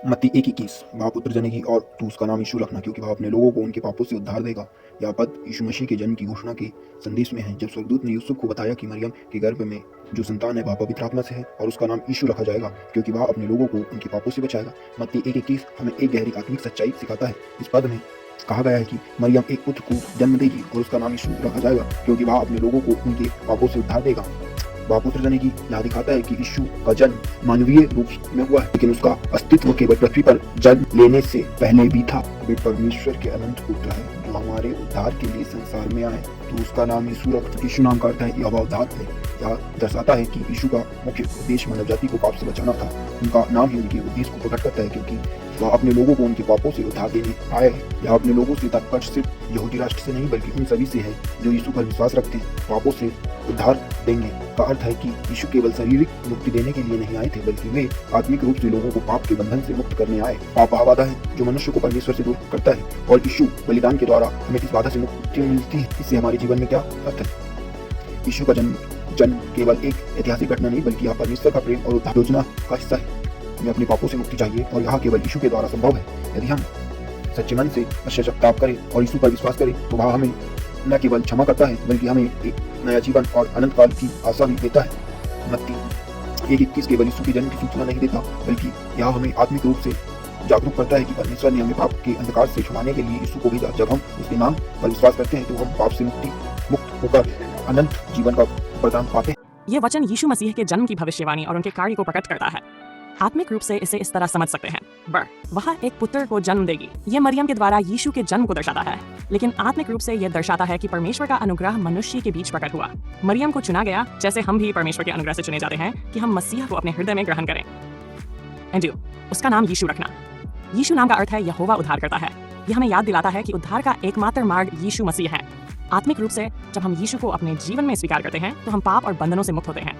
मत्ती 1:21 वह पुत्र जनेगी और तू उसका नाम यीशु रखना, क्योंकि वह अपने लोगों को उनके पापों से उद्धार देगा। यह पद यीशु मसीह के जन्म की घोषणा के संदेश में है, जब स्वर्गदूत ने यूसुफ को बताया कि मरियम के गर्भ में जो संतान है वह पवित्र आत्मा से है और उसका नाम यीशु रखा जाएगा, क्योंकि वह अपने लोगों को उनके पापों से बचाएगा। मत्ती 1:21 हमें एक गहरी आत्मिक सच्चाई सिखाता है। इस पद में कहा गया है कि मरियम एक पुत्र को जन्म देगी और उसका नाम यीशु रखा जाएगा, क्योंकि वह अपने लोगों को उनके पापों से उद्धार देगा। वह पुत्र जनेगी यह दिखाता है कि यीशु का जन्म मानवीय रूप में हुआ है, लेकिन उसका अस्तित्व केवल पृथ्वी पर जन्म लेने से पहले भी था। वे परमेश्वर के अनंत पुत्र है जो हमारे उद्धार के लिए संसार में आए, तो उसका नाम यीशु रख। यीशु नाम का अर्थ है यहोवा उद्धार है। यह दर्शाता है कि यीशु का मुख्य उद्देश्य मानव जाति को पाप से बचाना था। उनका नाम ही उनके उद्देश्य को प्रकट करता है, क्योंकि वह अपने लोगों को उनके पापों से उद्धार देने आए हैं। यह अपने लोगों से तात्पर्य सिर्फ यहूदी राष्ट्र से नहीं, बल्कि उन सभी से है जो यीशु पर विश्वास रखते हैं। पापों से उद्धार देंगे का अर्थ है कि यीशु केवल शारीरिक मुक्ति देने के लिए नहीं आए थे, बल्कि वे आत्मिक रूप से लोगों को पाप के बंधन से मुक्त करने आए। पाप वह बाधा है जो मनुष्य को परमेश्वर से दूर करता है, और यीशु बलिदान के द्वारा हमें इस बाधा से मुक्ति मिलती है। इससे हमारे जीवन में क्या अर्थ है? यीशु का जन्म केवल एक ऐतिहासिक घटना नहीं, बल्कि यह परमेश्वर का प्रेम और उद्धार योजना का हिस्सा है। हमें अपने पापों से मुक्ति चाहिए, और यह केवल यीशु के द्वारा संभव है। यदि हम सच्चे मन से पश्चाताप करें और यीशु पर विश्वास करें, तो वह हमें न केवल क्षमा करता है, बल्कि हमें एक नया जीवन और अनंत काल की आशा भी देता है। मत्ती 1:21 केवल यीशु के जन्म की सूचना नहीं देता, बल्कि यह हमें आत्मिक रूप से जागरूक करता है कि परमेश्वर ने हमें पाप के अंधकार से छुड़ाने के लिए यीशु को भेजा। जब हम उसके नाम पर विश्वास करते हैं, तो हम पाप से मुक्त होकर अनंत जीवन का वरदान पाते हैं। ये वचन यीशु मसीह के जन्म की भविष्यवाणी और उनके कार्य को प्रकट करता है। आत्मिक रूप से इसे इस तरह समझ सकते हैं, वह एक पुत्र को जन्म देगी। ये मरियम के द्वारा यीशु के जन्म को दर्शाता है, लेकिन आत्मिक रूप से यह दर्शाता है कि परमेश्वर का अनुग्रह मनुष्य के बीच प्रकट हुआ। मरियम को चुना गया, जैसे हम भी परमेश्वर के अनुग्रह से चुने जाते हैं कि हम मसीह को अपने हृदय में ग्रहण करें। एंड उसका नाम यीशु रखना। यीशु नाम का अर्थ है यहोवा उद्धार करता है। यह हमें याद दिलाता है कि उद्धार का एकमात्र मार्ग यीशु मसीह है। आत्मिक रूप से जब हम यीशु को अपने जीवन में स्वीकार करते हैं, तो हम पाप और बंधनों से मुक्त होते हैं,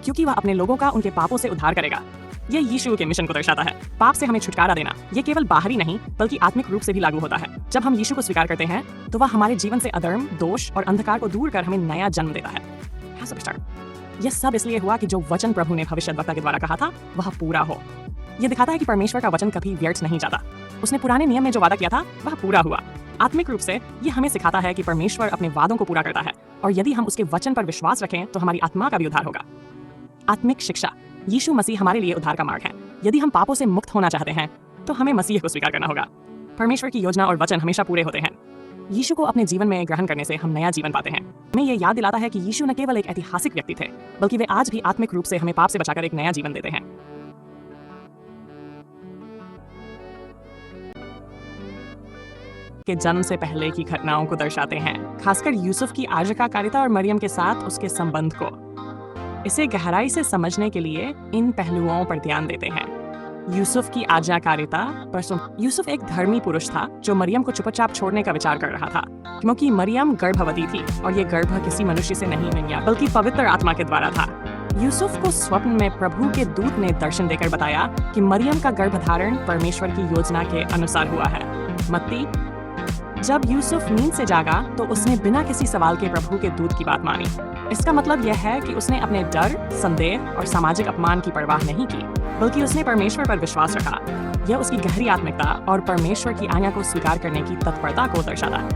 क्योंकि वह अपने लोगों का उनके पापों से उद्धार करेगा। यह यीशु के मिशन को दर्शाता है। पाप से हमें छुटकारा देना ये केवल बाहरी नहीं, बल्कि आत्मिक रूप से भी लागू होता है। जब हम यीशु को स्वीकार करते हैं, तो वह हमारे जीवन से अधर्म, दोष और अंधकार को दूर कर हमें नया जन्म देता है। यह सब इसलिए हुआ कि जो वचन प्रभु ने भविष्यद्वक्ता के द्वारा कहा था वह पूरा हो। यह दिखाता है कि परमेश्वर का वचन कभी व्यर्थ नहीं जाता। उसने पुराने नियम में जो वादा किया था वह पूरा हुआ। आत्मिक रूप से यह हमें सिखाता है कि परमेश्वर अपने वादों को पूरा करता है, और यदि हम उसके वचन पर विश्वास रखें, तो हमारी आत्मा का भी उद्धार होगा। आत्मिक शिक्षा। यीशु मसीह हमारे लिए उद्धार का मार्ग है। यदि हम पापों से मुक्त होना चाहते हैं, तो हमें मसीह को स्वीकार करना होगा। परमेश्वर की योजना और वचन हमेशा पूरे होते हैं। यीशु को अपने जीवन में ग्रहण करने से हम नया जीवन पाते हैं। हमें यह याद दिलाता है कि यीशु न केवल एक ऐतिहासिक व्यक्ति थे, बल्कि वे आज भी आत्मिक रूप से हमें पाप से बचाकर एक नया जीवन देते हैं। के जन्म से पहले की घटनाओं को दर्शाते हैं, खासकर यूसुफ की आज्ञाकारिता और मरियम के साथ उसके संबंध को। इसे गहराई से समझने के लिए इन पहलुओं पर ध्यान देते हैं। यूसुफ की आज्ञाकारिता। यूसुफ एक धर्मी पुरुष था जो मरियम को चुपचाप छोड़ने का विचार कर रहा था, क्योंकि मरियम गर्भवती थी और ये गर्भ किसी मनुष्य से नहीं मिला, बल्कि पवित्र आत्मा के द्वारा था। यूसुफ को स्वप्न में प्रभु के दूत ने दर्शन देकर बताया कि मरियम का गर्भधारण परमेश्वर की योजना के अनुसार हुआ है। मत्ती। जब यूसुफ नींद से जागा, तो उसने बिना किसी सवाल के प्रभु के दूत की बात मानी। इसका मतलब यह है कि उसने अपने डर, संदेह और सामाजिक अपमान की परवाह नहीं की, बल्कि उसने परमेश्वर पर विश्वास रखा। यह उसकी गहरी आत्मिकता और परमेश्वर की आज्ञा को स्वीकार करने की तत्परता को दर्शाता।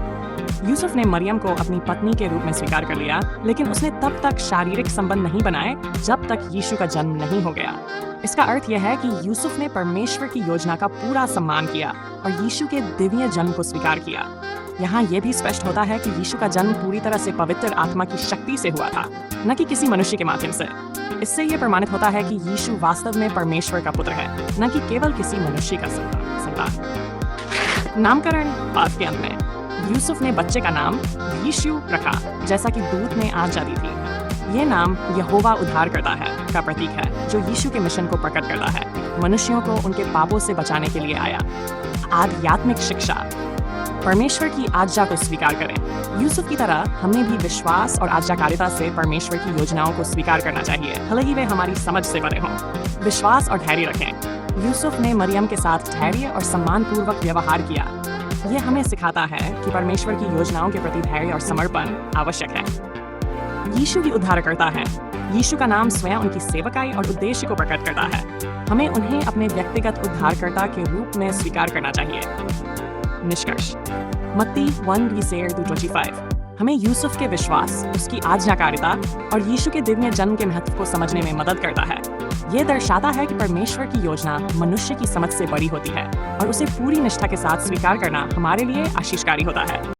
यूसुफ ने मरियम को अपनी पत्नी के रूप में स्वीकार कर लिया, लेकिन उसने तब तक शारीरिक संबंध नहीं बनाए जब तक यीशु का जन्म नहीं हो गया। इसका अर्थ यह है कि यूसुफ ने परमेश्वर की योजना का पूरा सम्मान किया और यीशु के दिव्य जन्म को स्वीकार किया। यहाँ यह भी स्पष्ट होता है कि यीशु का जन्म पूरी तरह से पवित्र आत्मा की शक्ति से हुआ था, न कि किसी मनुष्य के माध्यम से। इससे यह प्रमाणित होता है कि यीशु वास्तव में परमेश्वर का पुत्र है, न कि केवल किसी मनुष्य का संतान। नामकरण। बात के अंत में यूसुफ ने बच्चे का नाम यीशु रखा, जैसा कि दूत ने आज्ञा दी थी। यह नाम यहोवा उद्धार करता है का प्रतीक है, जो यीशु के मिशन को प्रकट करता है। मनुष्यों को उनके पापों से बचाने के लिए आया। आध्यात्मिक शिक्षा। परमेश्वर की आज्ञा को स्वीकार करें। यूसुफ की तरह हमें भी विश्वास और आज्ञाकारिता से परमेश्वर की योजनाओं को स्वीकार करना चाहिए, भले ही वे हमारी समझ से परे हों। विश्वास और धैर्य रखें। यूसुफ ने मरियम के साथ धैर्य और सम्मानपूर्वक व्यवहार किया। यह हमें सिखाता है कि परमेश्वर की योजनाओं के प्रति धैर्य और समर्पण आवश्यक है। यीशु भी उद्धारकर्ता है। यीशु का नाम स्वयं उनकी सेवकाई और उद्देश्य को प्रकट करता है। हमें उन्हें अपने व्यक्तिगत उद्धारकर्ता के रूप में स्वीकार करना चाहिए। निष्कर्ष मत्ती 1:24-25 हमें यूसुफ के विश्वास, उसकी आज्ञाकारिता और यीशु के दिव्य जन्म के महत्व को समझने में मदद करता है। ये दर्शाता है कि परमेश्वर की योजना मनुष्य की समझ से बड़ी होती है और उसे पूरी निष्ठा के साथ स्वीकार करना हमारे लिए आशीषकारी होता है।